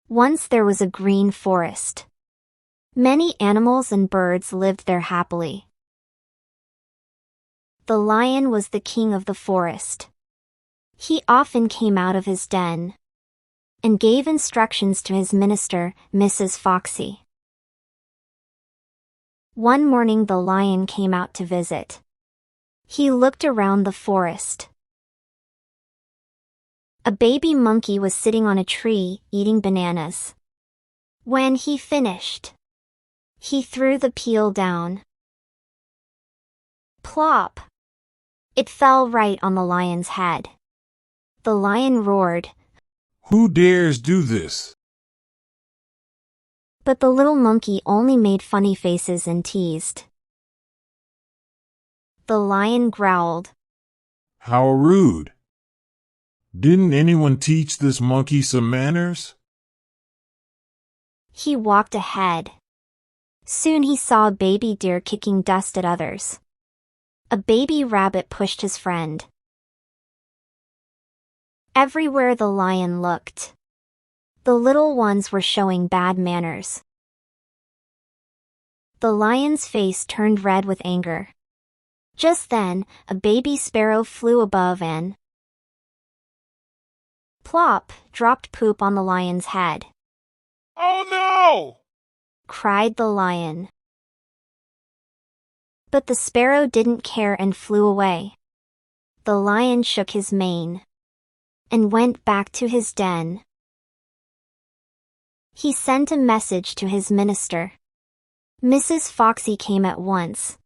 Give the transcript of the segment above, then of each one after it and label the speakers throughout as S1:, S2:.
S1: Once there was a green forest. Many animals and birds lived there happily. The lion was the king of the forest. He often came out of his den and gave instructions to his minister, Mrs. Foxy. One morning the lion came out to visit. He looked around the forest. A baby monkey was sitting on a tree, eating bananas. When he finished, he threw the peel down. Plop! It fell right on the lion's head. The lion roared,
S2: "Who dares do this?"
S1: But the little monkey only made funny faces and teased. The lion growled,
S2: "How rude! Didn't anyone teach this monkey some manners?"
S1: He walked ahead. Soon he saw a baby deer kicking dust at others. A baby rabbit pushed his friend. Everywhere the lion looked, the little ones were showing bad manners. The lion's face turned red with anger. Just then, a baby sparrow flew above and plop, dropped poop on the lion's head.
S2: "Oh no!"
S1: cried the lion. But the sparrow didn't care and flew away. The lion shook his mane and went back to his den. He sent a message to his minister. Mrs. Foxy came at once.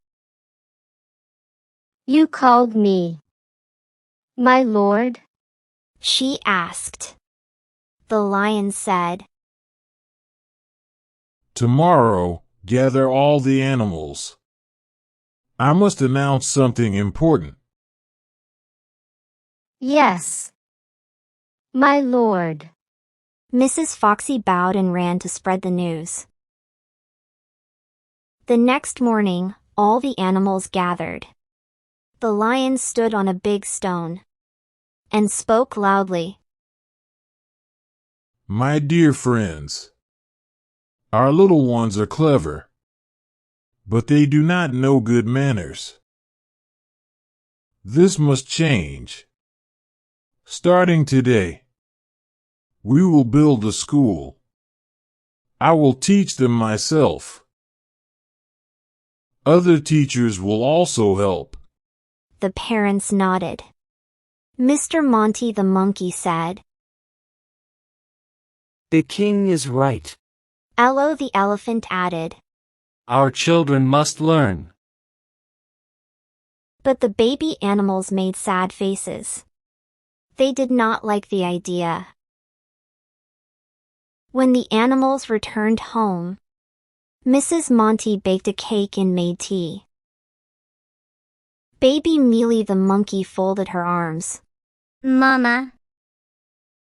S3: "You called me, my lord?"
S1: she asked. The lion said,
S2: "Tomorrow, gather all the animals. I must announce something important."
S3: "Yes, my lord."
S1: Mrs. Foxy bowed and ran to spread the news. The next morning, all the animals gathered. The lion stood on a big stone and spoke loudly.
S2: "My dear friends, our little ones are clever, but they do not know good manners. This must change. Starting today, we will build a school. I will teach them myself. Other teachers will also help."
S1: The parents nodded. Mr. Monty the monkey said,
S4: "The king is right.
S1: Ello the elephant added.
S4: Our children must learn."
S1: But the baby animals made sad faces. They did not like the idea. When the animals returned home, Mrs. Monty baked a cake and made tea. Baby Mealy the monkey folded her arms.
S5: "Mama,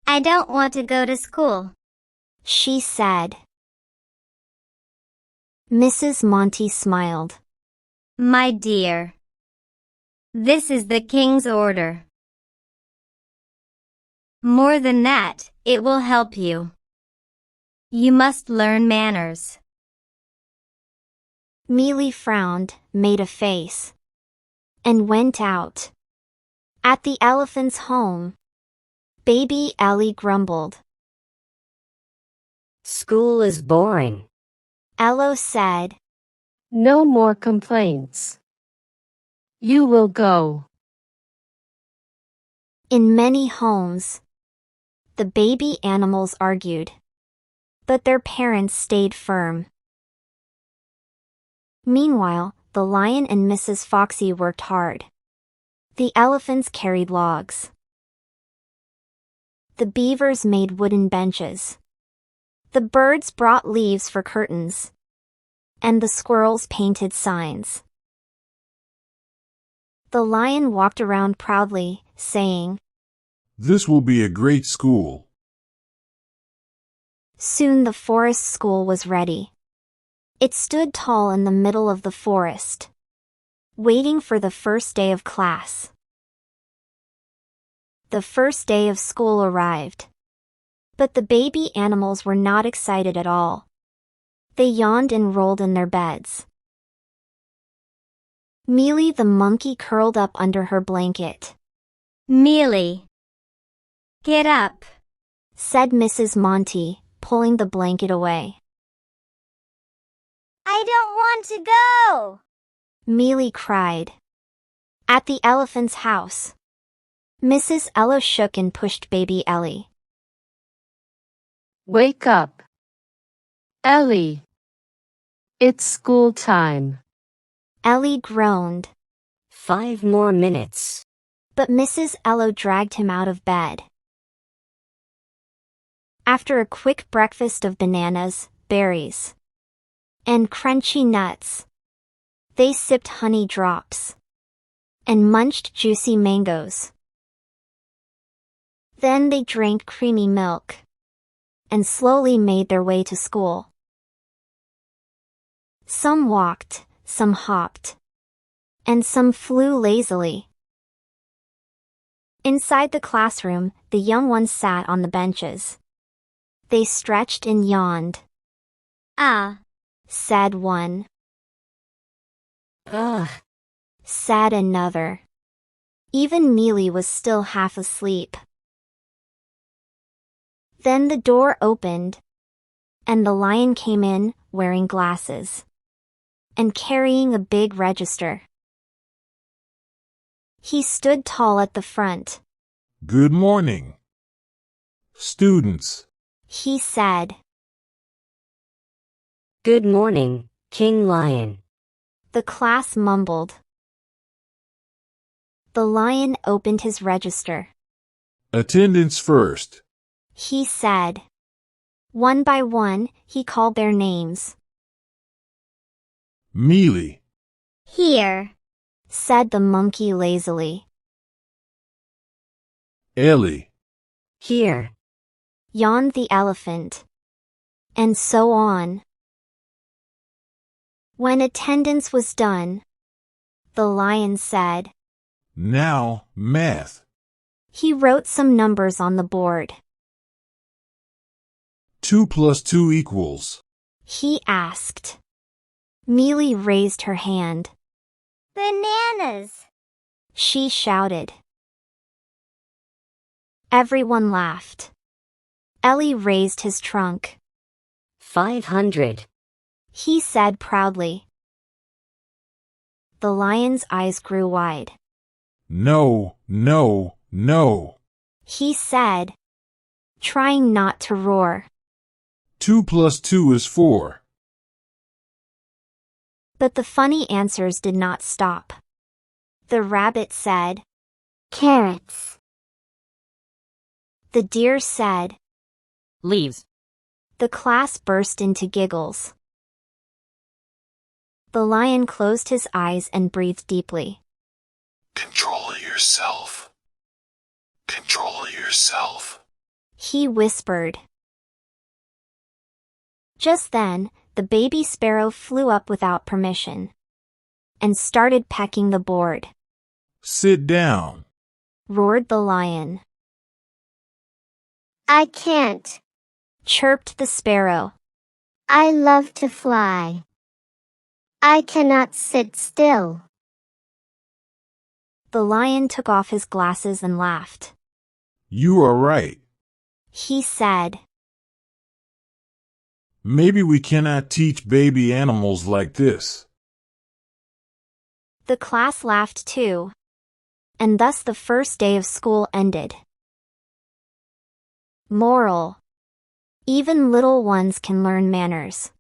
S5: I don't want to go to school,"
S1: she said. Mrs. Monty smiled.
S5: "My dear, this is the king's order. More than that, it will help you. You must learn manners."
S1: Mealy frowned, made a face, and went out. At the elephant's home, baby Ellie grumbled.
S3: "School is boring."
S1: Ello said,
S3: "No more complaints. You will go."
S1: In many homes, the baby animals argued, but their parents stayed firm. Meanwhile, the lion and Mrs. Foxy worked hard. The elephants carried logs. The beavers made wooden benches. The birds brought leaves for curtains. And the squirrels painted signs. The lion walked around proudly, saying,
S2: "This will be a great school."
S1: Soon the forest school was ready. It stood tall in the middle of the forest, waiting for the first day of class. The first day of school arrived. But the baby animals were not excited at all. They yawned and rolled in their beds. Mealy the monkey curled up under her blanket.
S5: Mealy, get up,
S1: said Mrs. Monty, pulling the blanket away.
S5: I don't want to go,
S1: Mealy cried. At the elephant's house, Mrs. Ella shook and pushed baby Ellie.
S3: Wake up. Ellie. It's school time.
S1: Ellie groaned.
S4: 5 more minutes.
S1: But Mrs. Ella dragged him out of bed. After a quick breakfast of bananas, berries, and crunchy nuts, they sipped honey drops and munched juicy mangoes. Then they drank creamy milk and slowly made their way to school. Some walked, some hopped, and some flew lazily. Inside the classroom, the young ones sat on the benches. They stretched and yawned.
S5: ah,
S1: Said one.
S4: Ugh.
S1: Said another. Even Mealy was still half asleep. Then the door opened, and the lion came in, wearing glasses and carrying a big register. He stood tall at the front.
S2: Good morning, students.
S1: He said.
S4: Good morning, King Lion.
S1: The class mumbled. The lion opened his register.
S2: Attendance first.
S1: He said. One by one, he called their names.
S2: Mealy,
S5: here,
S1: Said the monkey lazily.
S2: Ellie,
S4: Here.
S1: Yawned the elephant. And so on. When attendance was done, the lion said.
S2: now math.
S1: He wrote some numbers on the board.
S2: 2 plus 2 equals.
S1: He asked. Mealy raised her hand.
S5: bananas,
S1: She shouted. Everyone laughed. Ellie raised his trunk.
S4: 500.
S1: He said proudly. The lion's eyes grew wide.
S2: No, no, no.
S1: He said, trying not to roar.
S2: 2 plus 2 is 4.
S1: But the funny answers did not stop. The rabbit said.
S3: Carrots.
S1: The deer said.
S4: Leaves.
S1: The class burst into giggles. The lion closed his eyes and breathed deeply.
S2: Control yourself. Control yourself.
S1: He whispered. Just then, the baby sparrow flew up without permission and started pecking the board.
S2: Sit down.
S1: Roared the lion.
S3: I can't.
S1: Chirped the sparrow.
S3: I love to fly. I cannot sit still.
S1: The lion took off his glasses and laughed.
S2: You are right.
S1: He said.
S2: Maybe we cannot teach baby animals like this.
S1: The class laughed too. And thus the first day of school ended. Moral. Even little ones can learn manners.